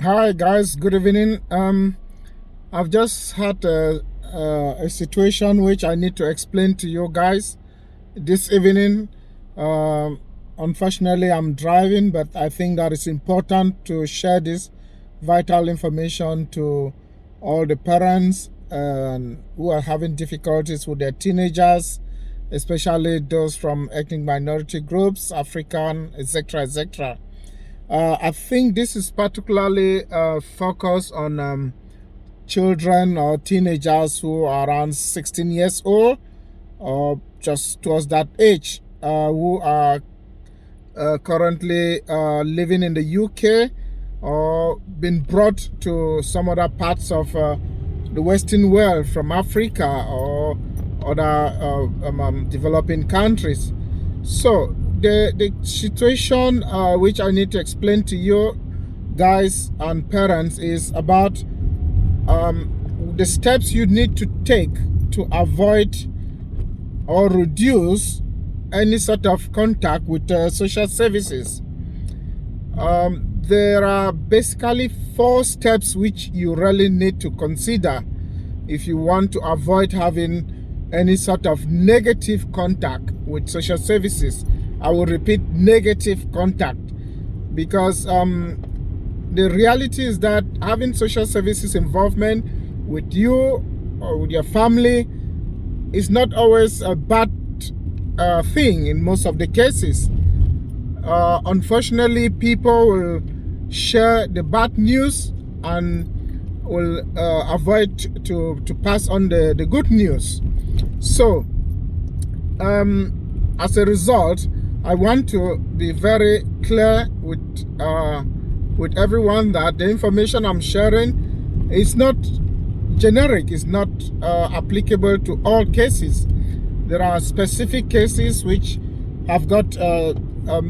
Hi guys, good evening. I've just had a situation which I need to explain to you guys this evening. Um, Unfortunately, I'm driving, but I think that it's important to share this vital information to all the parents who are having difficulties with their teenagers, especially those from ethnic minority groups, African, etc., etc. I think this is particularly focused on children or teenagers who are around 16 years old or just towards that age, who are currently living in the UK or been brought to some other parts of the Western world from Africa or other developing countries. So the situation which I need to explain to you guys and parents is about the steps you need to take to avoid or reduce any sort of contact with social services. There are basically 4 steps which you really need to consider if you want to avoid having any sort of negative contact with social services. I will repeat, negative contact, because the reality is that having social services involvement with you or with your family is not always a bad thing in most of the cases. Unfortunately, people will share the bad news and will avoid to pass on the good news. So, as a result, I want to be very clear with everyone that the information I'm sharing is not generic, is not applicable to all cases. There are specific cases which have got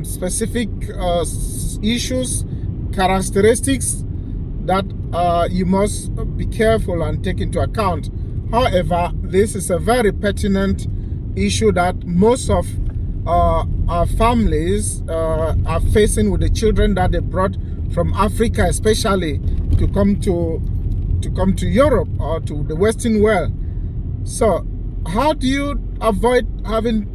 specific issues, characteristics that you must be careful and take into account. However, this is a very pertinent issue that most of our families are facing with the children that they brought from Africa, especially to come to Europe or to the Western world. So, how do you avoid having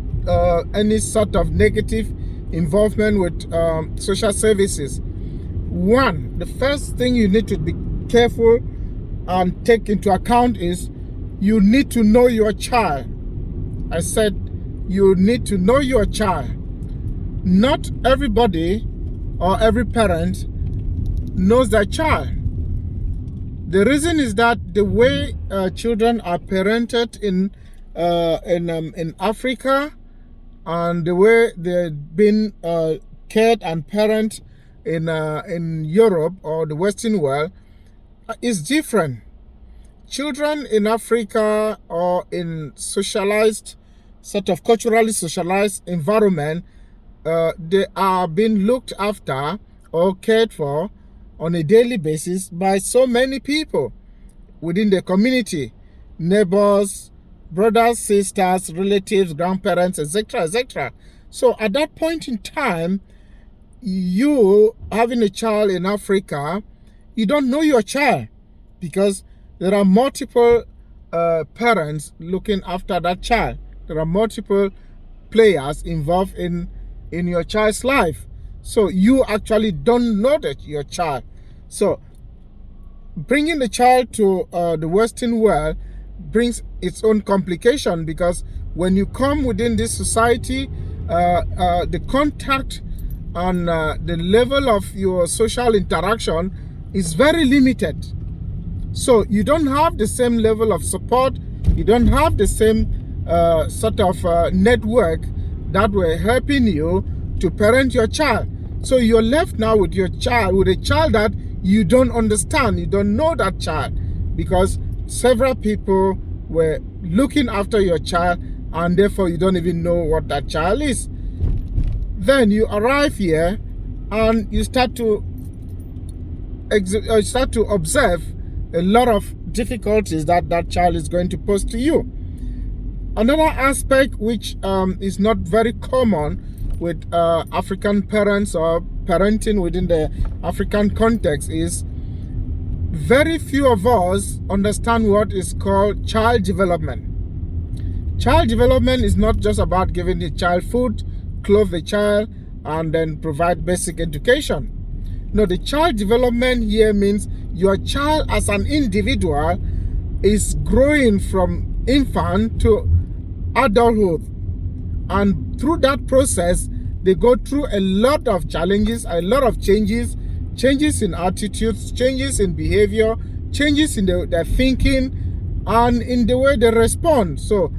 any sort of negative involvement with social services? One, the first thing you need to be careful and take into account is you need to know your child. I said you need to know your child. Not everybody or every parent knows their child. The reason is that the way children are parented in Africa and the way they've been cared and parent in Europe or the Western world is different. Children in Africa or in socialized, sort of culturally socialized environment, they are being looked after or cared for on a daily basis by so many people within the community, neighbors, brothers, sisters, relatives, grandparents, etc., etc. So at that point in time, you having a child in Africa, you don't know your child because there are multiple parents looking after that child. There are multiple players involved in your child's life. So you actually don't know that your child. So bringing the child to the Western world brings its own complication, because when you come within this society, the contact and the level of your social interaction is very limited. So you don't have the same level of support, you don't have the same sort of network that were helping you to parent your child. So you're left now with your child, with a child that you don't understand, you don't know that child, because several people were looking after your child and therefore you don't even know what that child is. Then you arrive here and you start to observe a lot of difficulties that that child is going to pose to you. Another aspect which is not very common with African parents or parenting within the African context is very few of us understand what is called child development. Child development is not just about giving the child food, clothe the child, and then provide basic education. No, the child development here means your child as an individual is growing from infant to adulthood. And through that process, they go through a lot of challenges, a lot of changes in attitudes, changes in behavior, changes in their thinking, and in the way they respond. So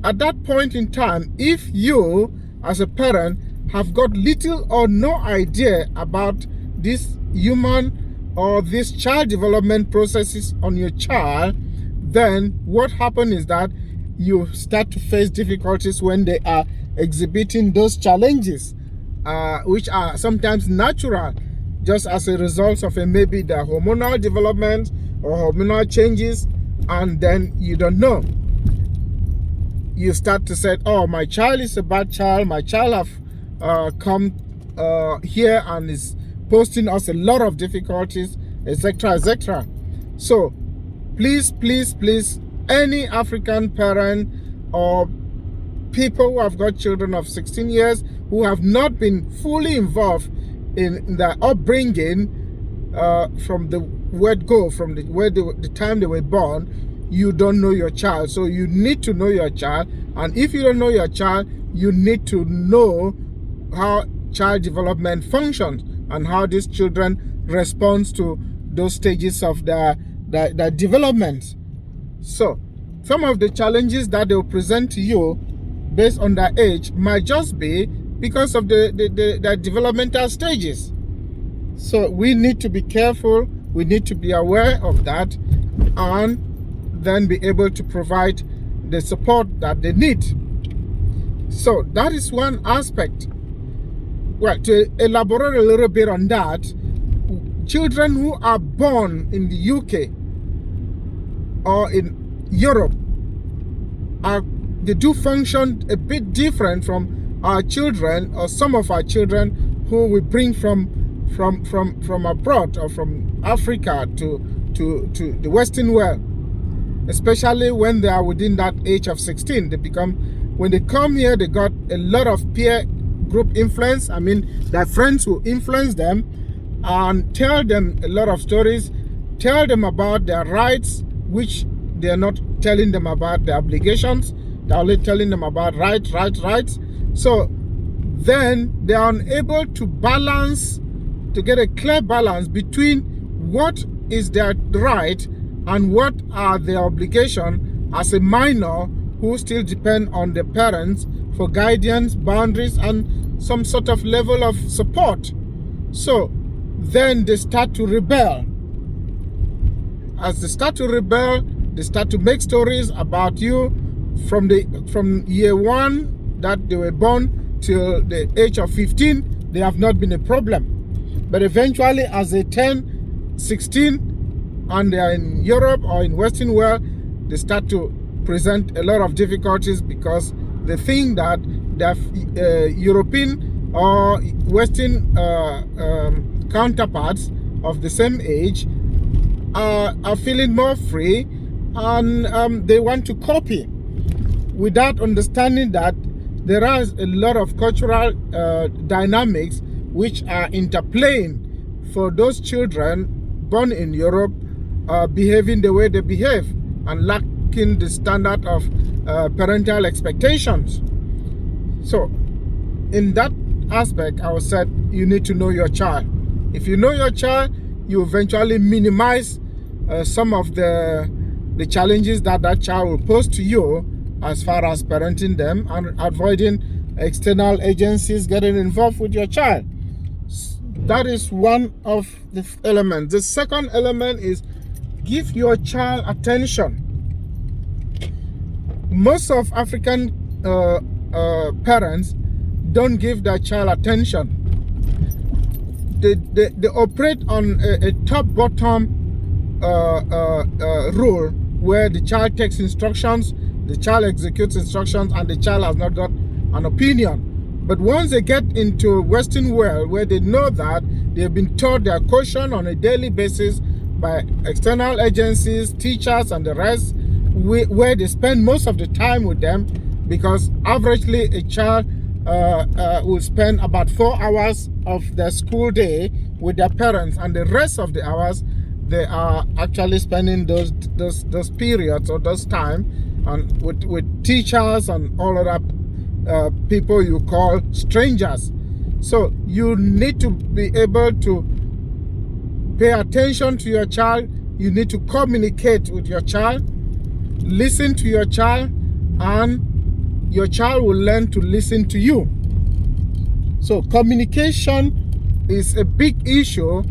at that point in time, if you as a parent have got little or no idea about this human or this child development processes on your child, then what happens is that you start to face difficulties when they are exhibiting those challenges, which are sometimes natural, just as a result of maybe the hormonal development or hormonal changes, and then you don't know. You start to say, oh, my child is a bad child, my child have come here and is posting us a lot of difficulties, etc., etc. So please, please, please, any African parent or people who have got children of 16 years who have not been fully involved in their upbringing from the word go, from the time they were born, you don't know your child. So you need to know your child, and if you don't know your child, you need to know how child development functions and how these children respond to those stages of their development. So some of the challenges that they will present to you based on their age might just be because of the developmental stages. So we need to be careful, we need to be aware of that, and then be able to provide the support that they need. So that is one aspect. Well, to elaborate a little bit on that, children who are born in the UK or in Europe they do function a bit different from our children, or some of our children who we bring from abroad or from Africa to the Western world, especially when they are within that age of 16. When they come here, they got a lot of peer group influence. I mean, their friends will influence them and tell them a lot of stories, tell them about their rights, which they are not telling them about their obligations. They're only telling them about rights. So then they are unable to balance, to get a clear balance between what is their right and what are their obligation as a minor who still depend on their parents for guidance, boundaries, and some sort of level of support. So then they start to rebel. As they start to rebel, they start to make stories about you from year one that they were born till the age of 15. They have not been a problem. But eventually, as they turn 16 and they are in Europe or in Western world, they start to present a lot of difficulties because they think that their European or Western counterparts of the same age are feeling more free, and they want to copy, without understanding that there are a lot of cultural dynamics which are interplaying for those children born in Europe, behaving the way they behave and lacking the standard of parental expectations. So in that aspect, I would say you need to know your child. If you know your child, you eventually minimize some of the challenges that child will pose to you as far as parenting them and avoiding external agencies getting involved with your child. That is one of the elements. The second element is give your child attention. Most of African parents don't give their child attention. They operate on a top-bottom rule where the child takes instructions, the child executes instructions, and the child has not got an opinion. But once they get into Western world, where they know that they've been taught their caution on a daily basis by external agencies, teachers, and the rest, where they spend most of the time with them, because averagely a child will spend about 4 hours of their school day with their parents, and the rest of the hours they are actually spending those periods or those time and with teachers and all other people you call strangers. So you need to be able to pay attention to your child. You need to communicate with your child, listen to your child, and your child will learn to listen to you. So communication is a big issue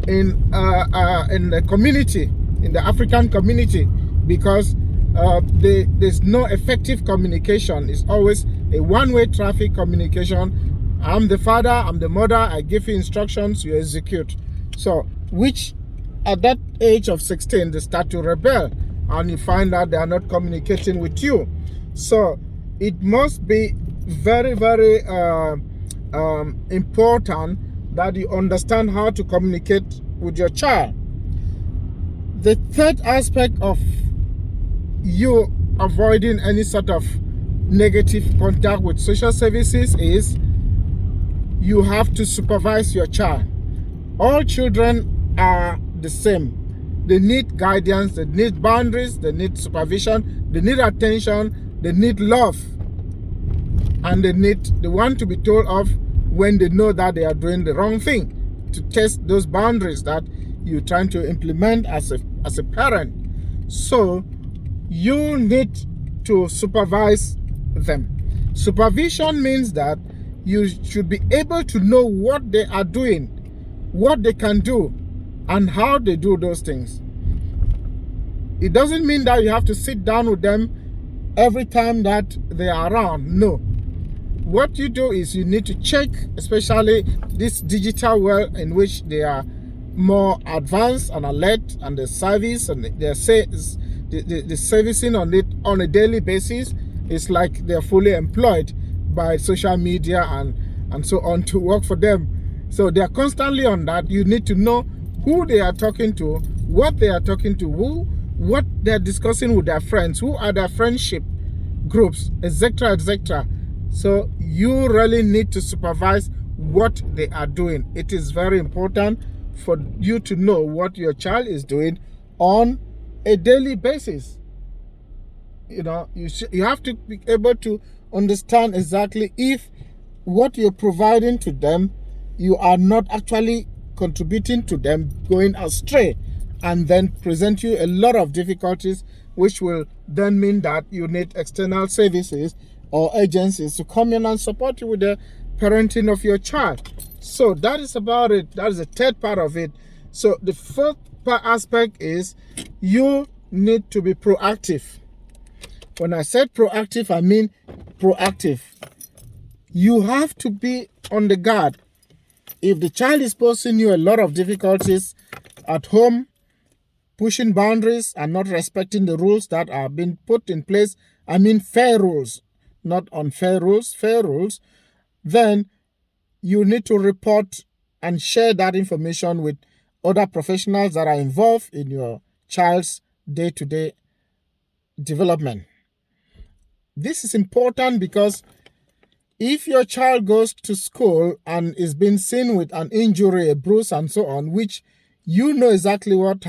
in the community, in the African community, because there's no effective communication. It's always a one-way traffic communication. I'm the father, I'm the mother, I give you instructions, you execute. So, which at that age of 16, they start to rebel, and you find out they are not communicating with you. So, it must be very, very important that you understand how to communicate with your child. The third aspect of you avoiding any sort of negative contact with social services is you have to supervise your child. All children are the same. They need guidance, they need boundaries, they need supervision, they need attention, they need love, and they want to be told off when they know that they are doing the wrong thing, to test those boundaries that you're trying to implement as a parent. So you need to supervise them. Supervision means that you should be able to know what they are doing, what they can do, and how they do those things. It doesn't mean that you have to sit down with them every time that they are around. No. What you do is you need to check, especially this digital world in which they are more advanced and alert, and the service and the servicing on it on a daily basis is like they're fully employed by social media and so on to work for them. So they are constantly on that. You need to know who they are talking to, what they are talking to, what they're discussing with their friends, who are their friendship groups, etc., etc. So you really need to supervise what they are doing. It is very important for you to know what your child is doing on a daily basis. You know, you have to be able to understand exactly if what you're providing to them, you are not actually contributing to them going astray, and then present you a lot of difficulties, which will then mean that you need external services or agencies to come in and support you with the parenting of your child. So that is about it. That is the third part of it. So the fourth aspect is you need to be proactive. When I said proactive, I mean proactive. You have to be on the guard. If the child is posing you a lot of difficulties at home, pushing boundaries and not respecting the rules that are being put in place, I mean fair rules, not unfair rules, fair rules, then you need to report and share that information with other professionals that are involved in your child's day-to-day development. This is important because if your child goes to school and is being seen with an injury, a bruise, and so on, which you know exactly what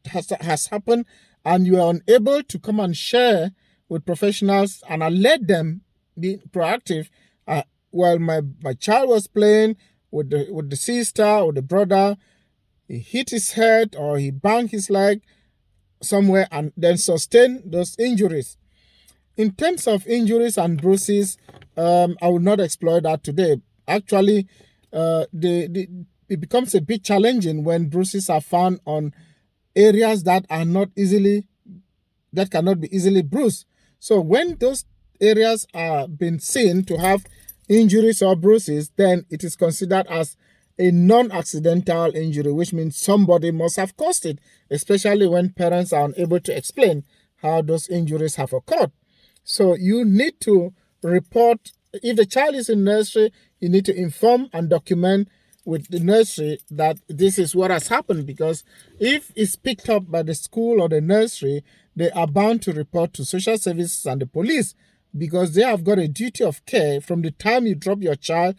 has happened, and you are unable to come and share with professionals and let them be proactive. While my child was playing with the sister or the brother, he hit his head or he banged his leg somewhere and then sustained those injuries. In terms of injuries and bruises, I will not explore that today. Actually, it becomes a bit challenging when bruises are found on areas that cannot be easily bruised. So when those areas are being seen to have injuries or bruises, then it is considered as a non-accidental injury, which means somebody must have caused it, especially when parents are unable to explain how those injuries have occurred. So you need to report. If the child is in nursery, you need to inform and document with the nursery that this is what has happened, because if it's picked up by the school or the nursery, they are bound to report to social services and the police, because they have got a duty of care from the time you drop your child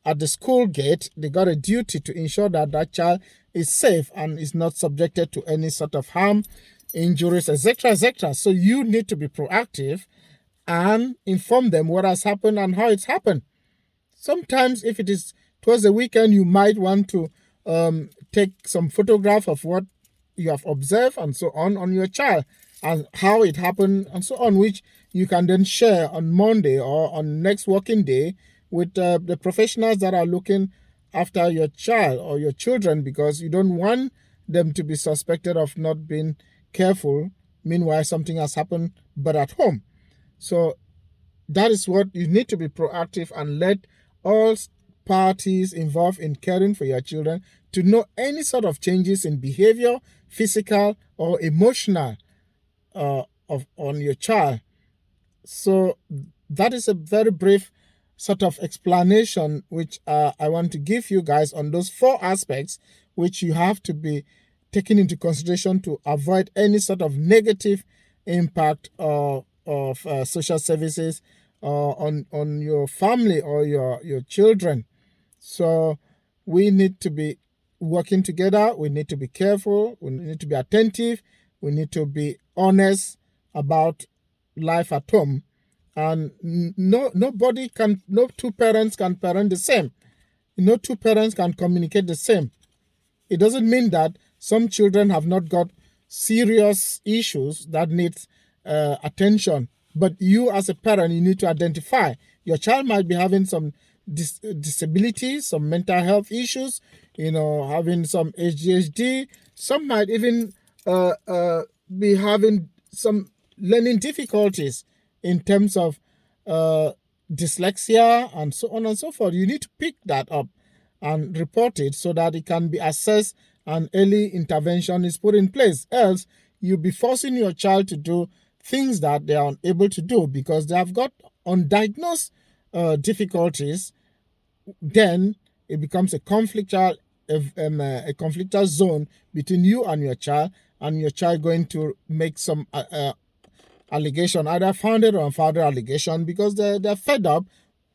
at the school gate. They got a duty to ensure that that child is safe and is not subjected to any sort of harm, injuries, etc., etc. So you need to be proactive and inform them what has happened and how it's happened. Sometimes if it is towards the weekend, you might want to take some photograph of what you have observed and so on your child and how it happened and so on, which you can then share on Monday or on next working day with the professionals that are looking after your child or your children, because you don't want them to be suspected of not being careful. Meanwhile, something has happened, but at home. So that is what you need to be proactive and let all parties involved in caring for your children to know any sort of changes in behavior, physical or emotional on your child. So that is a very brief sort of explanation which I want to give you guys on those 4 aspects which you have to be taken into consideration to avoid any sort of negative impact of social services on your family or your children. So we need to be working together. We need to be careful. We need to be attentive. We need to be honest about life at home. And no two parents can parent the same. No two parents can communicate the same. It doesn't mean that some children have not got serious issues that need attention. But you as a parent, you need to identify. Your child might be having some disabilities, some mental health issues, having some ADHD. Some might even be having some learning difficulties in terms of dyslexia and so on and so forth. You need to pick that up and report it so that it can be assessed and early intervention is put in place. Else, you'll be forcing your child to do things that they are unable to do because they have got undiagnosed difficulties. Then it becomes a conflictual zone between you and your child going to make some allegation, either founded or unfounded allegation, because they're fed up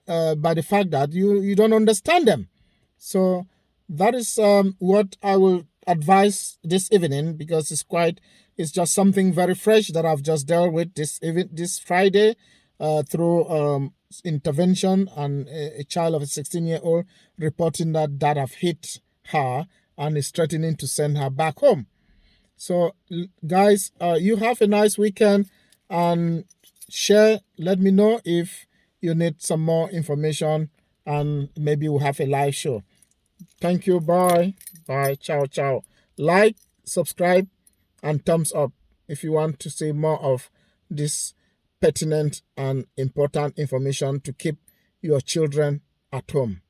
by the fact that you don't understand them. So that is what I will advise this evening, because it's just something very fresh that I've just dealt with this Friday through intervention, and a child of a 16-year-old reporting that have hit her and is threatening to send her back home. So guys, you have a nice weekend and share. Let me know if you need some more information, and maybe we'll have a live show. Thank you. Bye. Ciao, ciao. Like, subscribe, and thumbs up if you want to see more of this pertinent and important information to keep your children at home.